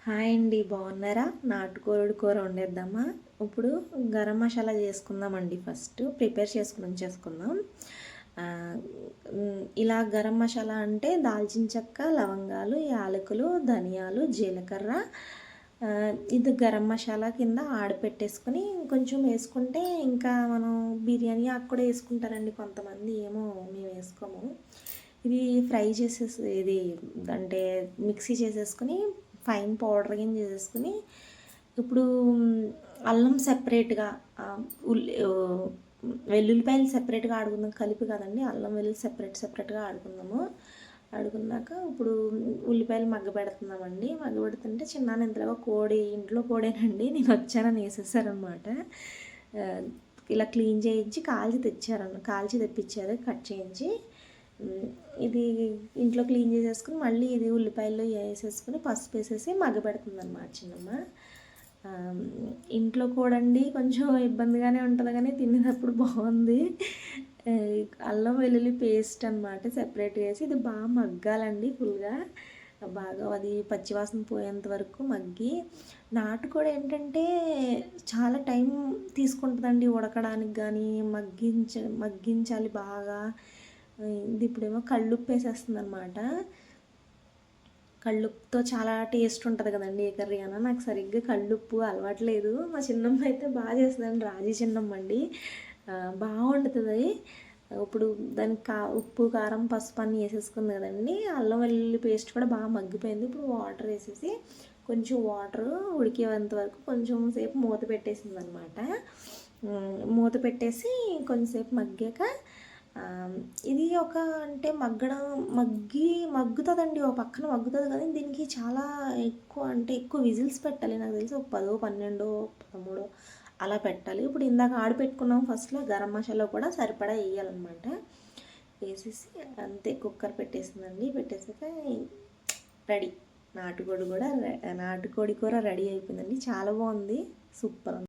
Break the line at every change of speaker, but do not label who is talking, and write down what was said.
Hi అండి, బాగున్నారా? నాటుకోడి కూర వండేద్దామా? ఇప్పుడు గరం మసాలా చేసుకుందామండి. ఫస్ట్ ప్రిపేర్ చేసుకుని ఉంచేసుకుందాం. ఆ, ఇలా గరం మసాలా అంటే దాల్చిన చెక్క, లవంగాలు, యాలకులు, ధనియాలు, జీలకర్ర, ఇది గరం మసాలా కింద ఆడపెట్టేసుకొని కొంచెం వేసుకుంటే ఇంకా మనం బిర్యానీ ఆకు కూడా వేసుకుంటారండి కొంతమంది, ఏమో మేము వేసుకోము. ఇది ఫ్రై చేసేసి ఇది అంటే మిక్సీ చేసేసుకొని ఫైన్ పౌడర్ కింద చేసేసుకుని ఇప్పుడు అల్లం సెపరేట్గా, ఉల్లి వెల్లుల్లిపాయలు సెపరేట్గా ఆడుకుందాం, కలిపి కదండి. అల్లం వెల్లుల్లి సెపరేట్గా ఆడుకుందాము. ఆడుకున్నాక ఇప్పుడు ఉల్లిపాయలు మగ్గబెడుతున్నామండి. మగ్గబెడుతుంటే చిన్న ఇంతలో ఇంట్లో కోడేనండి, నేను వచ్చానని వేసేసారనమాట. ఇలా క్లీన్ చేయించి కాల్చి తెప్పించారు, కట్ చేయించి. ఇది ఇంట్లో క్లీన్ చేసేసుకుని మళ్ళీ ఇది ఉల్లిపాయలు వేసేసుకుని పసుపు వేసేసి మగ్గబెడుతుంది అనమాట చిన్నమ్మ. ఇంట్లో కూడా అండి కొంచెం ఇబ్బందిగానే ఉంటుంది, కానీ తినేటప్పుడు బాగుంది. అల్లం వెల్లుల్లి పేస్ట్ అనమాట సెపరేట్ వేసి ఇది బాగా మగ్గాలండి. ఫుల్గా బాగా అది పచ్చివాసన పోయేంత వరకు మగ్గి. నాటుకోడి ఏంటంటే చాలా టైం తీసుకుంటుందండి ఉడకడానికి, కానీ మగ్గించాలి బాగా. ఇది ఇప్పుడేమో కళ్ళుప్పు వేసేస్తుంది అనమాట. కళ్ళుప్పుతో చాలా టేస్ట్ ఉంటుంది కదండి ఏ కర్రీ అయినా. నాకు సరిగ్గా కళ్ళుప్పు అలవాట్లేదు. మా చిన్నమ్మ అయితే బాగా చేస్తుందండి, రాజీ చిన్నమ్మ అండి, బాగా వండుతుంది. ఇప్పుడు దానికి ఉప్పు, కారం, పసుపు అన్నీ వేసేసుకుంది కదండి. అల్లం వెల్లుల్లి పేస్ట్ కూడా బాగా మగ్గిపోయింది. ఇప్పుడు వాటర్ వేసేసి కొంచెం వాటర్ ఉడికేంత వరకు కొంచెం సేపు మూత పెట్టేసింది అనమాట. మూత పెట్టేసి కొంచెంసేపు మగ్గాక ఇది ఒక అంటే మగ్గుతుందండి, ఒక పక్కన మగ్గుతుంది. కానీ దీనికి చాలా ఎక్కువ విజిల్స్ పెట్టాలి. నాకు తెలిసి ఒక 10, 12, 13 అలా పెట్టాలి. ఇప్పుడు ఇందాక ఆడిపెట్టుకున్నాం ఫస్ట్లో గరం మసాలా కూడా సరిపడా వేయాలన్నమాట. వేసేసి అంతే కుక్కర్ పెట్టేసిందండి. పెట్టేసాక రెడీ, నాటుకోడి కూర రెడీ అయిపోయిందండి. చాలా బాగుంది, సూపర్.